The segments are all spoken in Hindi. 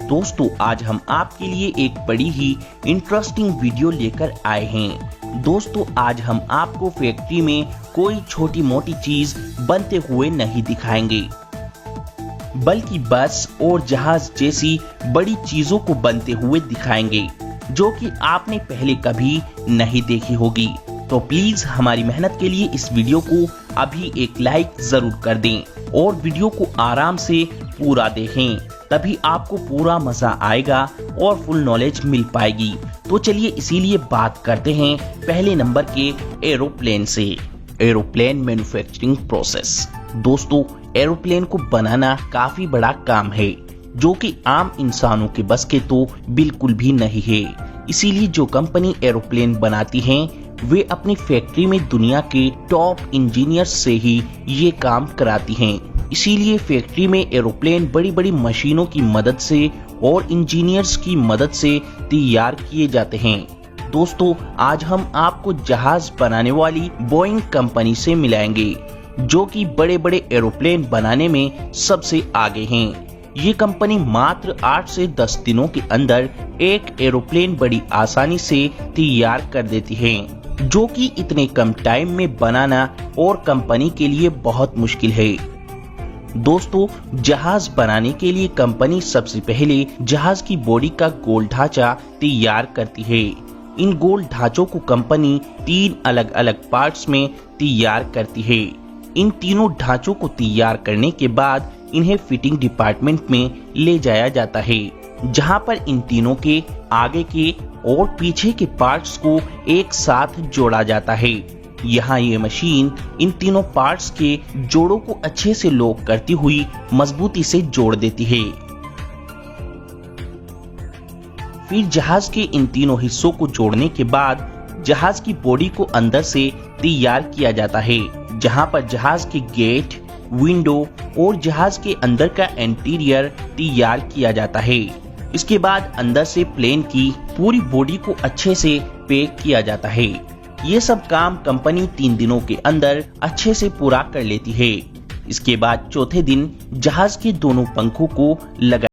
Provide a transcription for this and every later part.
दोस्तों आज हम आपके लिए एक बड़ी ही इंटरेस्टिंग वीडियो लेकर आए हैं। दोस्तों आज हम आपको फैक्ट्री में कोई छोटी मोटी चीज बनते हुए नहीं दिखाएंगे, बल्कि बस और जहाज जैसी बड़ी चीजों को बनते हुए दिखाएंगे जो कि आपने पहले कभी नहीं देखी होगी। तो प्लीज हमारी मेहनत के लिए इस वीडियो को अभी एक लाइक जरूर कर दें और वीडियो को आराम से पूरा देखें, तभी आपको पूरा मजा आएगा और फुल नॉलेज मिल पाएगी। तो चलिए इसीलिए बात करते हैं पहले नंबर के एरोप्लेन से। Aeroplane manufacturing process. दोस्तों एरोप्लेन को बनाना काफी बड़ा काम है जो कि आम इंसानों के बस के तो बिल्कुल भी नहीं है। इसीलिए जो कंपनी एरोप्लेन बनाती हैं वे अपनी फैक्ट्री में दुनिया के टॉप इंजीनियर्स से ही ये काम कराती हैं। इसीलिए फैक्ट्री में एरोप्लेन बड़ी बड़ी मशीनों की मदद से और इंजीनियर्स की मदद से तैयार किए जाते हैं। दोस्तों आज हम आपको जहाज बनाने वाली बोइंग कंपनी से मिलाएंगे जो कि बड़े बड़े एरोप्लेन बनाने में सबसे आगे हैं। ये कंपनी मात्र 8 से 10 दिनों के अंदर एक एरोप्लेन बड़ी आसानी से तैयार कर देती है, जो कि इतने कम टाइम में बनाना और कंपनी के लिए बहुत मुश्किल है। दोस्तों जहाज बनाने के लिए कंपनी सबसे पहले जहाज की बॉडी का गोल ढांचा तैयार करती है। इन गोल ढांचों को कंपनी 3 अलग अलग पार्ट्स में तैयार करती है। इन तीनों ढांचों को तैयार करने के बाद इन्हें फिटिंग डिपार्टमेंट में ले जाया जाता है, जहां पर इन तीनों के आगे के और पीछे के पार्ट्स को एक साथ जोड़ा जाता है। यहाँ ये मशीन इन तीनों पार्ट्स के जोड़ों को अच्छे से लॉक करती हुई मजबूती से जोड़ देती है। फिर जहाज के इन तीनों हिस्सों को जोड़ने के बाद जहाज की बॉडी को अंदर से तैयार किया जाता है, जहां पर जहाज के गेट, विंडो और जहाज के अंदर का इंटीरियर तैयार किया जाता है। इसके बाद अंदर से प्लेन की पूरी बॉडी को अच्छे से पैक किया जाता है। ये सब काम कंपनी 3 दिनों के अंदर अच्छे से पूरा कर लेती है। इसके बाद चौथे दिन जहाज के दोनों पंखों को लगा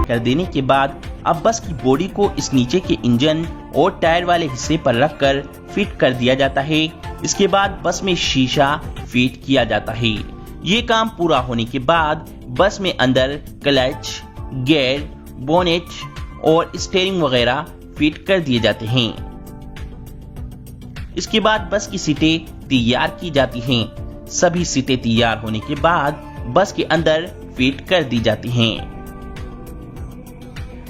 कर देने के बाद अब बस की बॉडी को इस नीचे के इंजन और टायर वाले हिस्से पर रखकर फिट कर दिया जाता है। इसके बाद बस में शीशा फिट किया जाता है। ये काम पूरा होने के बाद बस में अंदर क्लच, गियर, बोनेट और स्टीयरिंग वगैरह फिट कर दिए जाते हैं। इसके बाद बस की सीटें तैयार की जाती हैं। सभी सीटें तैयार होने के बाद बस के अंदर फिट कर दी जाती हैं।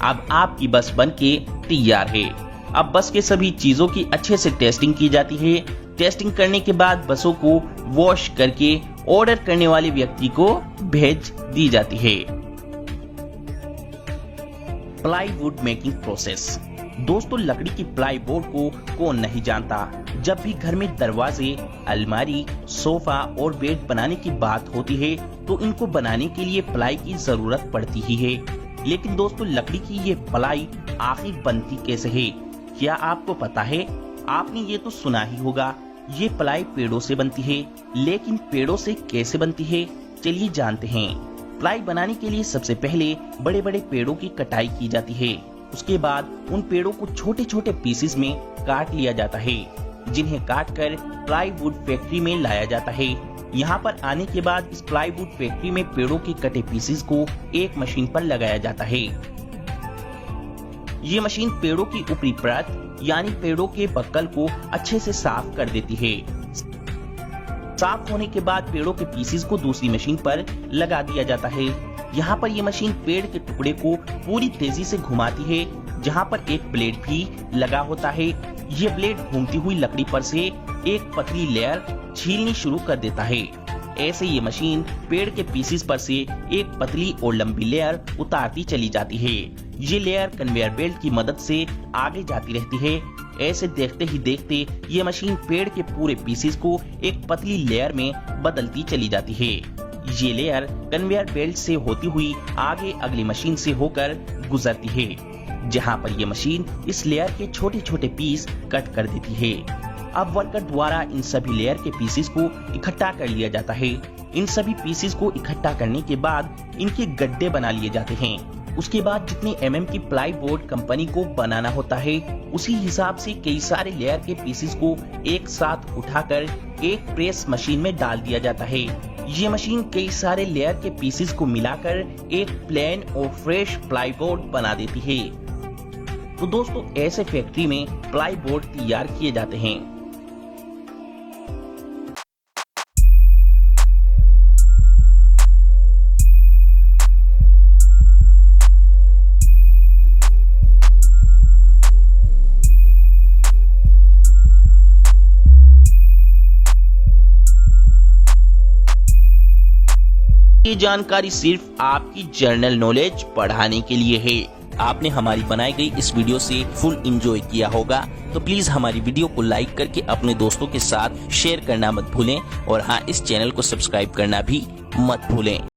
अब आपकी बस बनके तैयार है। अब बस के सभी चीजों की अच्छे से टेस्टिंग की जाती है। टेस्टिंग करने के बाद बसों को वॉश करके ऑर्डर करने वाले व्यक्ति को भेज दी जाती है। Plywood making process. दोस्तों, लकड़ी की प्लाई बोर्ड को कौन नहीं जानता। जब भी घर में दरवाजे, अलमारी, सोफा और बेड बनाने की बात होती है तो इनको बनाने के लिए प्लाई की जरूरत पड़ती ही है। लेकिन दोस्तों, लकड़ी की ये प्लाई आखिर बनती कैसे है? क्या आपको पता है? आपने ये तो सुना ही होगा, ये प्लाई पेड़ों से बनती है। लेकिन पेड़ों से कैसे बनती है, चलिए जानते हैं। प्लाई बनाने के लिए सबसे पहले बड़े बड़े पेड़ों की कटाई की जाती है। उसके बाद उन पेड़ों को छोटे छोटे पीसेस में काट लिया जाता है, जिन्हें काटकर प्लाईवुड फैक्ट्री में लाया जाता है। यहाँ पर आने के बाद इस प्लाईवुड फैक्ट्री में पेड़ों के कटे पीसेस को एक मशीन पर लगाया जाता है। ये मशीन पेड़ों की ऊपरी परत यानी पेड़ों के बक्कल को अच्छे से साफ कर देती है। साफ होने के बाद पेड़ों के पीसेस को दूसरी मशीन पर लगा दिया जाता है। यहाँ पर ये मशीन पेड़ के टुकड़े को पूरी तेजी से घुमाती है, जहाँ पर एक ब्लेड भी लगा होता है। ये ब्लेड घूमती हुई लकड़ी पर से एक पतली लेयर छीलनी शुरू कर देता है। ऐसे ये मशीन पेड़ के पीसेस पर से एक पतली और लंबी लेयर उतारती चली जाती है। ये लेयर कन्वेयर बेल्ट की मदद से आगे जाती रहती है। ऐसे देखते ही देखते ये मशीन पेड़ के पूरे पीसेस को एक पतली लेयर में बदलती चली जाती है। ये लेयर कन्वेयर बेल्ट से होती हुई आगे अगली मशीन से होकर गुजरती है, जहां पर ये मशीन इस लेयर के छोटे छोटे पीस कट कर देती है। अब वर्कर द्वारा इन सभी लेयर के पीसेस को इकट्ठा कर लिया जाता है। इन सभी पीसेस को इकट्ठा करने के बाद इनके गड्ढे बना लिए जाते हैं। उसके बाद जितने mm की प्लाई बोर्ड कंपनी को बनाना होता है उसी हिसाब से कई सारे लेयर के पीसेस को एक साथ उठाकर एक प्रेस मशीन में डाल दिया जाता है। ये मशीन कई सारे लेयर के पीसेस को मिलाकर एक प्लेन और फ्रेश प्लाई बोर्ड बना देती है। तो दोस्तों ऐसे फैक्ट्री में प्लाई बोर्ड तैयार किए जाते हैं। ये जानकारी सिर्फ आपकी जनरल नॉलेज बढ़ाने के लिए है। आपने हमारी बनाई गई इस वीडियो से फुल एंजॉय किया होगा, तो प्लीज हमारी वीडियो को लाइक करके अपने दोस्तों के साथ शेयर करना मत भूलें और हाँ, इस चैनल को सब्सक्राइब करना भी मत भूलें।